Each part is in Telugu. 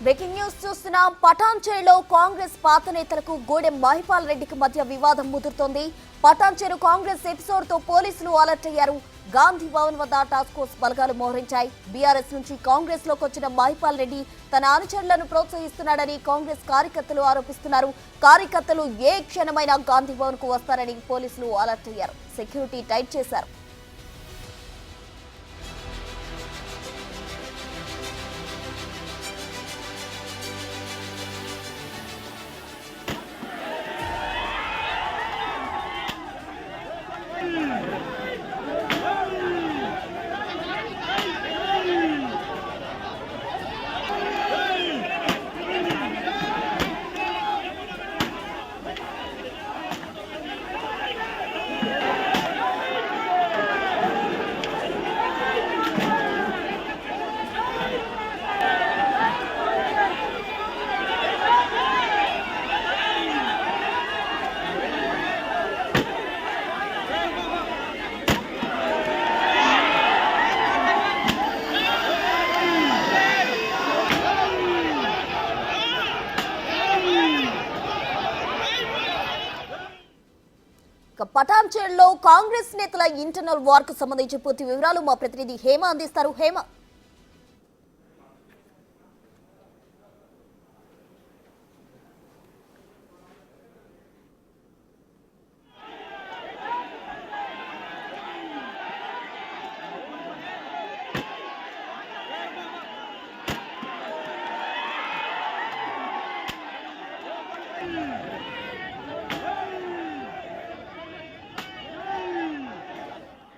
బ్రేకింగ్ న్యూస్ చూస్తున్నాం. పటాన్చేరులో కాంగ్రెస్ పాత నేతలకు గూడెం మహిపాల్ రెడ్డికి మధ్య వివాదం ముదురుతోంది. పటాన్చేరు కాంగ్రెస్ ఎపిసోడ్ తో పోలీసులు అలర్ట్ అయ్యారు. గాంధీ భవన్ వద్ద టాస్క్ ఫోర్స్ బలగాలు మోహరించాయి. బీఆర్ఎస్ నుంచి కాంగ్రెస్ లోకి వచ్చిన మహిపాల్ రెడ్డి తన అనుచరులను ప్రోత్సహిస్తున్నాడని కాంగ్రెస్ కార్యకర్తలు ఆరోపిస్తున్నారు. కార్యకర్తలు ఏ క్షణమైనా గాంధీ భవన్ కు వస్తారని పోలీసులు అలర్ట్ అయ్యారు. సెక్యూరిటీ టైట్ చేశారు. పటాన్చేరులో కాంగ్రెస్ నేతల ఇంటర్నల్ వార్ కు సంబంధించి పూర్తి వివరాలు మా ప్రతినిధి హేమ అందిస్తారు. హేమ,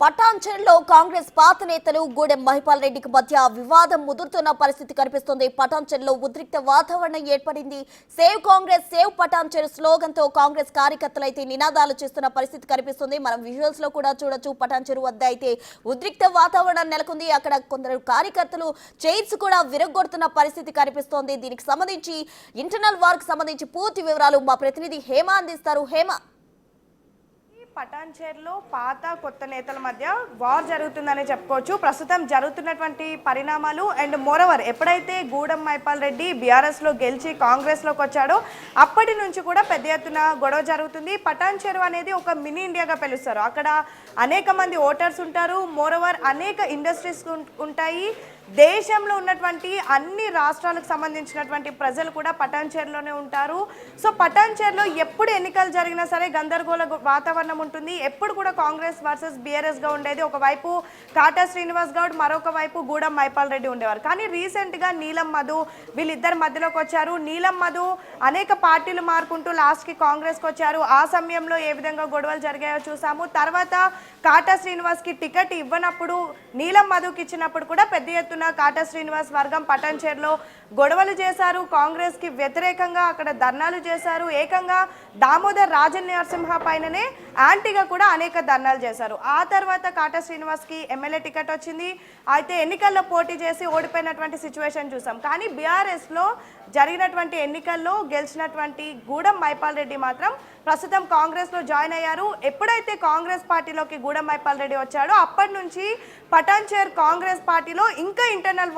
పటాన్చేరులో కాంగ్రెస్ పాత నేతలు గూడెం మహిపాల్ రెడ్డికి మధ్య వివాదం ముదురుతున్న పరిస్థితి కనిపిస్తోంది. పటాన్చేరులో ఉద్రిక్త వాతావరణం ఏర్పడింది. Save Congress save Patancheru slogan తో కాంగ్రెస్ కార్యకర్తలు అయితే నినాదాలు చేస్తున్న పరిస్థితి కనిపిస్తుంది. మనం విజువల్స్ లో కూడా చూడొచ్చు. పటాన్చేరు వద్ద అయితే ఉద్రిక్త వాతావరణం నెలకొంది. అక్కడ కొందరు కార్యకర్తలు చైర్స్ కూడా విరగొడుతున్న పరిస్థితి కనిపిస్తోంది. దీనికి సంబంధించి ఇంటర్నల్ వార్ కు సంబంధించి పూర్తి వివరాలు మా ప్రతినిధి హేమ అందిస్తారు. హేమ, పటాన్చేరులో పాత కొత్త నేతల మధ్య వార్ జరుగుతుందని చెప్పుకోవచ్చు. ప్రస్తుతం జరుగుతున్నటువంటి పరిణామాలు అండ్ మోరవర్ ఎప్పుడైతే గూడెం మహిపాల్ రెడ్డి బీఆర్ఎస్లో గెలిచి కాంగ్రెస్లోకి వచ్చాడో అప్పటి నుంచి కూడా పెద్ద ఎత్తున గొడవ జరుగుతుంది. పటాన్చేరు అనేది ఒక మినీ ఇండియాగా పిలుస్తారు. అక్కడ అనేక మంది ఓటర్స్ ఉంటారు. మోరవర్ అనేక ఇండస్ట్రీస్ ఉంటాయి. దేశంలో ఉన్నటువంటి అన్ని రాష్ట్రాలకు సంబంధించినటువంటి ప్రజలు కూడా పటాన్చేరులోనే ఉంటారు. సో పటాన్చేరులో ఎప్పుడు ఎన్నికలు జరిగినా సరే గందరగోళ వాతావరణం ఉంటుంది. ఎప్పుడు కూడా కాంగ్రెస్ వర్సెస్ బీఆర్ఎస్గా ఉండేది. ఒకవైపు కాటా శ్రీనివాస్ గౌడ్, మరొక వైపు గూడెం మహిపాల్ రెడ్డి ఉండేవారు. కానీ రీసెంట్గా నీలం మధు వీళ్ళిద్దరు మధ్యలోకి వచ్చారు. నీలం మధు అనేక పార్టీలు మారుకుంటూ లాస్ట్కి కాంగ్రెస్కి వచ్చారు. ఆ సమయంలో ఏ విధంగా గొడవలు జరిగాయో చూసాము. తర్వాత కాటా శ్రీనివాస్కి టికెట్ ఇవ్వనప్పుడు నీలం మధుకి ఇచ్చినప్పుడు కూడా పెద్ద ఎత్తున కాటా శ్రీనివాస్ వర్గం పటాన్చేరులో గొడవలు చేశారు. కాంగ్రెస్ కి వ్యతిరేకంగా అక్కడ ధర్నాలు చేశారు. ఏకంగా దామోదర్ రాజనరసింహ పైననే యాంటీగా కూడా అనేక ధర్నాలు చేశారు. ఆ తర్వాత కాటా శ్రీనివాస్ కి ఎమ్మెల్యే టికెట్ వచ్చింది. అయితే ఎన్నికల్లో పోటీ చేసి ఓడిపోయినటువంటి సిచ్యువేషన్ చూసాం. కానీ బీఆర్ఎస్ లో జరిగినటువంటి ఎన్నికల్లో గెలిచినటువంటి గూడెం మహిపాల్ రెడ్డి మాత్రం ప్రస్తుతం కాంగ్రెస్ లో జాయిన్ అయ్యారు. ఎప్పుడైతే కాంగ్రెస్ పార్టీలోకి గూడెం మహిపాల్ రెడ్డి వచ్చాడో అప్పటి నుంచి పటాన్చేరు కాంగ్రెస్ పార్టీలో ఇంకా ఇంటర్నల్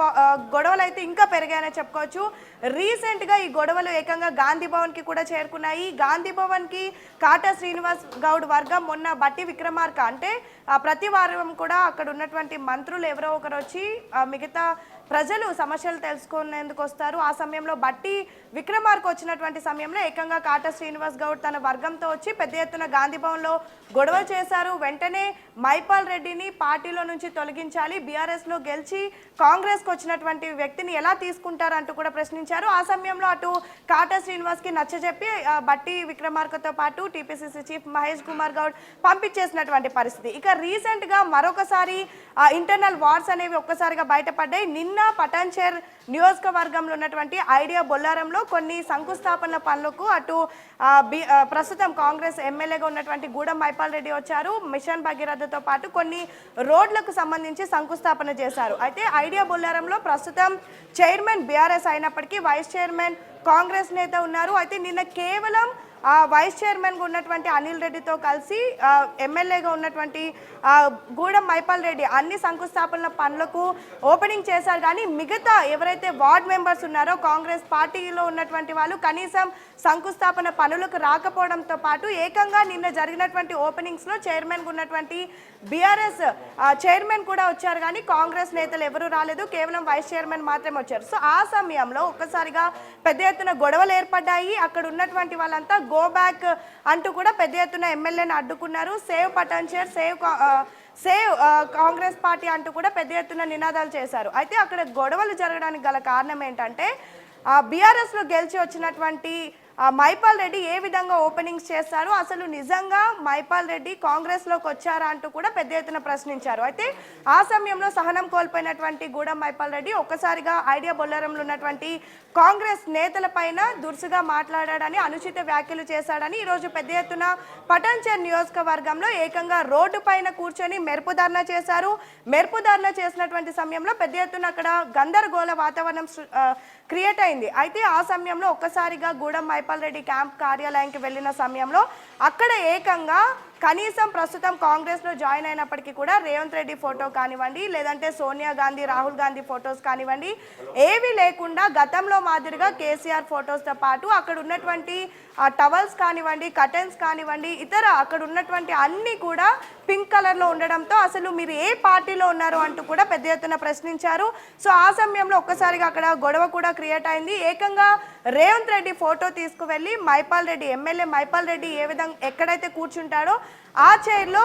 గొడవలు అయితే ఇంకా పెరిగాయని చెప్పుకోవచ్చు. రీసెంట్గా ఈ గొడవలు ఏకంగా గాంధీ భవన్కి కూడా చేరుకున్నాయి. గాంధీ భవన్కి కాటా శ్రీనివాస్ గౌడ్ వర్గం మొన్న బట్టి విక్రమార్క అంటే ప్రతి వారం కూడా అక్కడ ఉన్నటువంటి మంత్రులు ఎవరో ఒకరు వచ్చి మిగతా ప్రజలు సమస్యలు తెలుసుకునేందుకు వస్తారు. ఆ సమయంలో బట్టి విక్రమార్క వచ్చినటువంటి సమయంలో ఏకంగా కాటా శ్రీనివాస్ గౌడ్ తన వర్గంతో వచ్చి పెద్ద ఎత్తున గాంధీ భవన్లో గొడవలు చేశారు. వెంటనే మహిపాల్ రెడ్డిని పార్టీలో నుంచి తొలగించాలి, బీఆర్ఎస్లో గెలిచి కాంగ్రెస్కి వచ్చినటువంటి వ్యక్తిని ఎలా తీసుకుంటారంటూ కూడా ప్రశ్నించారు. ఆ సమయంలో అటు కాటా శ్రీనివాస్కి నచ్చజెప్పి బట్టి విక్రమార్కతో పాటు టీపీసీసీ చీఫ్ మహేష్ కుమార్ గౌడ్ పంపించేసినటువంటి పరిస్థితి. ఇక రీసెంట్గా మరొకసారి ఇంటర్నల్ వార్స్ అనేవి ఒక్కసారిగా బయటపడ్డాయి. నిన్న పటాన్చేరు నియోజకవర్గంలో ఉన్నటువంటి ఐడియా బొల్లారంలో కొన్ని శంకుస్థాపనల పనులకు అటు ప్రస్తుతం కాంగ్రెస్ ఎమ్మెల్యేగా ఉన్నటువంటి గూడెం మహిపాల్ రెడ్డి వచ్చారు. మిషన్ భగీరథతో పాటు కొన్ని రోడ్లకు సంబంధించి శంకుస్థాపన చేశారు. అయితే ఐడియా బొల్లారంలో ప్రస్తుతం చైర్మన్ బీఆర్ఎస్ అయినప్పటికీ వైస్ చైర్మన్ కాంగ్రెస్ నేత ఉన్నారు. అయితే నిన్న కేవలం వైస్ చైర్మన్గా ఉన్నటువంటి అనిల్ రెడ్డితో కలిసి ఎమ్మెల్యేగా ఉన్నటువంటి గూడెం మైపాల్ రెడ్డి అన్ని శంకుస్థాపనల పనులకు ఓపెనింగ్ చేశారు. కానీ మిగతా ఎవరైతే వార్డ్ మెంబర్స్ ఉన్నారో కాంగ్రెస్ పార్టీలో ఉన్నటువంటి వాళ్ళు కనీసం శంకుస్థాపన పనులకు రాకపోవడంతో పాటు ఏకంగా నిన్న జరిగినటువంటి ఓపెనింగ్స్లో చైర్మన్గా ఉన్నటువంటి బీఆర్ఎస్ చైర్మన్ కూడా వచ్చారు. కానీ కాంగ్రెస్ నేతలు ఎవరు రాలేదు, కేవలం వైస్ చైర్మన్ మాత్రమే వచ్చారు. సో ఆ సమయంలో ఒక్కసారిగా పెద్ద ఎత్తున గొడవలు ఏర్పడ్డాయి. అక్కడ ఉన్నటువంటి వాళ్ళంతా గో బ్యాక్ అంటూ కూడా పెద్ద ఎత్తున ఎమ్మెల్యేని అడ్డుకున్నారు. Save Patancheru, save Congress party అంటూ కూడా పెద్ద ఎత్తున నినాదాలు చేశారు. అయితే అక్కడ గొడవలు జరగడానికి గల కారణం ఏంటంటే బీఆర్ఎస్లో గెలిచి వచ్చినటువంటి మైపాల్ రెడ్డి ఏ విధంగా ఓపెనింగ్స్ చేస్తారు, అసలు నిజంగా మైపాల్ రెడ్డి కాంగ్రెస్లోకి వచ్చారా అంటూ కూడా పెద్ద ఎత్తున ప్రశ్నించారు. అయితే ఆ సమయంలో సహనం కోల్పోయినటువంటి గూడెం మైపాల్ రెడ్డి ఒక్కసారిగా ఐడియా బొల్లారంలో ఉన్నటువంటి కాంగ్రెస్ నేతలపైన దురుసుగా మాట్లాడాడని, అనుచిత వ్యాఖ్యలు చేశాడని ఈరోజు పెద్ద ఎత్తున పటాన్చేర్ నియోజకవర్గంలో ఏకంగా రోడ్డు పైన కూర్చొని మెరుపు ధర్నా చేశారు. మెరుపు ధర్నా చేసినటువంటి సమయంలో పెద్ద ఎత్తున అక్కడ గందరగోళ వాతావరణం క్రియేట్ అయింది. అయితే ఆ సమయంలో ఒక్కసారిగా గూడెం మైపాల్ రెడ్డి క్యాంప్ కార్యాలయానికి వెళ్ళిన సమయంలో అక్కడ ఏకంగా కనీసం ప్రస్తుతం కాంగ్రెస్లో జాయిన్ అయినప్పటికీ కూడా రేవంత్ రెడ్డి ఫోటో కానివ్వండి, లేదంటే సోనియా గాంధీ, రాహుల్ గాంధీ ఫొటోస్ కానివ్వండి, ఏవి లేకుండా గతంలో మాదిరిగా కేసీఆర్ ఫొటోస్తో పాటు అక్కడ ఉన్నటువంటి టవల్స్ కానివ్వండి, కర్టెన్స్ కానివ్వండి, ఇతర అక్కడ ఉన్నటువంటి అన్నీ కూడా పింక్ కలర్లో ఉండడంతో అసలు మీరు ఏ పార్టీలో ఉన్నారు అంటూ కూడా పెద్ద ఎత్తున ప్రశ్నించారు. సో ఆ సమయంలో ఒక్కసారిగా అక్కడ గొడవ కూడా క్రియేట్ అయింది. ఏకంగా రేవంత్ రెడ్డి ఫోటో తీసుకువెళ్ళి మైపాల్ రెడ్డి, ఎమ్మెల్యే మైపాల్ రెడ్డి ఏ విధంగా ఎక్కడైతే కూర్చుంటాడో ఆ చైర్లో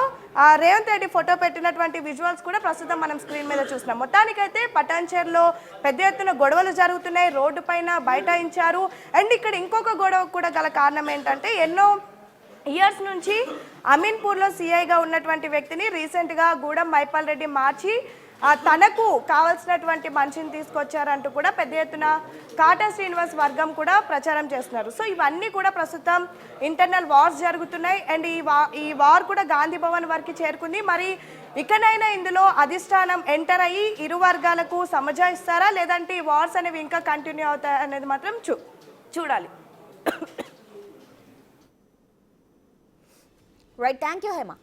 రేవంత్ రెడ్డి ఫోటో పెట్టినటువంటి విజువల్స్ కూడా ప్రస్తుతం మనం స్క్రీన్ మీద చూస్తున్నాం. మొత్తానికైతే పటాన్చేర్లో పెద్ద ఎత్తున గొడవలు జరుగుతున్నాయి, రోడ్డు పైన బైఠాయించారు. అండ్ ఇక్కడ ఇంకొక గొడవ కూడా గల కారణం ఏంటంటే ఎన్నో ఇయర్స్ నుంచి అమీన్పూర్లో సిఐగా ఉన్నటువంటి వ్యక్తిని రీసెంట్గా గూడెం మైపాల్ రెడ్డి మార్చి తనకు కావాల్సినటువంటి మనిషిని తీసుకొచ్చారంటూ కూడా పెద్ద ఎత్తున కాటా శ్రీనివాస్ వర్గం కూడా ప్రచారం చేస్తున్నారు. సో ఇవన్నీ కూడా ప్రస్తుతం ఇంటర్నల్ వార్స్ జరుగుతున్నాయి. అండ్ ఈ వార్ కూడా గాంధీ భవన్ వరకు చేరుకుంది. మరి ఇకనైనా ఇందులో అధిష్టానం ఎంటర్ అయ్యి ఇరు వర్గాలకు సమజాయిస్తారా, లేదంటే ఈ వార్స్ అనేవి ఇంకా కంటిన్యూ అవుతాయి అనేది మాత్రం చూడాలి. Right, thank you Hema.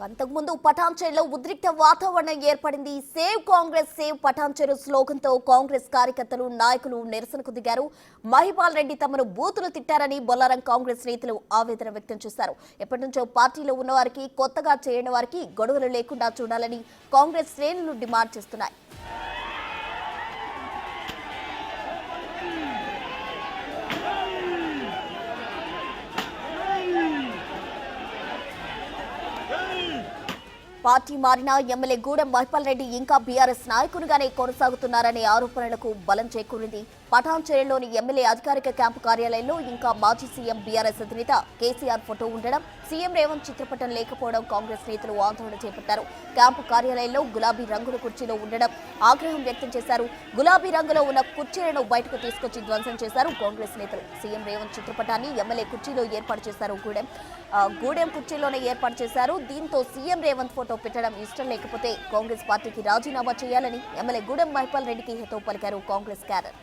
అంతకుముందు పటాన్చేరులో ఉద్రిక్త వాతావరణం ఏర్పడింది. సేవ్ కాంగ్రెస్, సేవ్ పటాన్చేరు స్లోగన్తో కాంగ్రెస్ కార్యకర్తలు, నాయకులు నిరసనకు దిగారు. మహిపాల్ రెడ్డి తమను బూతులు తిట్టారని బొల్లారం కాంగ్రెస్ నేతలు ఆవేదన వ్యక్తం చేశారు. ఎప్పటి నుంచో పార్టీలో ఉన్నవారికి, కొత్తగా చేయని వారికి గొడవలు లేకుండా చూడాలని కాంగ్రెస్ శ్రేణులు డిమాండ్ చేస్తున్నాయి. పార్టీ మారిన ఎమ్మెల్యే గూడెం మహిపాల్ రెడ్డి ఇంకా బీఆర్ఎస్ నాయకునిగానే కొనసాగుతున్నారనే ఆరోపణలకు బలం చేకూరింది. పటాన్చేరులోని ఎమ్మెల్యే అధికారిక క్యాంపు కార్యాలయంలో ఇంకా మాజీ సీఎం బీఆర్ఎస్ అధినేత కేసీఆర్ ఫోటో ఉండడం, సీఎం రేవంత్ చిత్రపటం లేకపోవడం కాంగ్రెస్ నేతలు ఆందోళన చేపట్టారు. క్యాంపు కార్యాలయంలో గులాబీ రంగుల కుర్చీలో ఉండడం ఆగ్రహం వ్యక్తం చేశారు. గులాబీ రంగులో ఉన్న కుర్చీలను బయటకు తీసుకొచ్చి ధ్వంసం చేశారు కాంగ్రెస్ నేతలు. సీఎం రేవంత్ చిత్రపటాన్ని ఎమ్మెల్యే కుర్చీలో ఏర్పాటు చేశారు. గూడెం కుర్చీలోనే ఏర్పాటు చేశారు. దీంతో సీఎం రేవంత్ ఫోటో పెట్టడం ఇష్టం లేకపోతే కాంగ్రెస్ పార్టీకి రాజీనామా చేయాలని ఎమ్మెల్యే గూడెం మహిపాల్ రెడ్డికి హితవు పలికారు కాంగ్రెస్ క్యాడర్.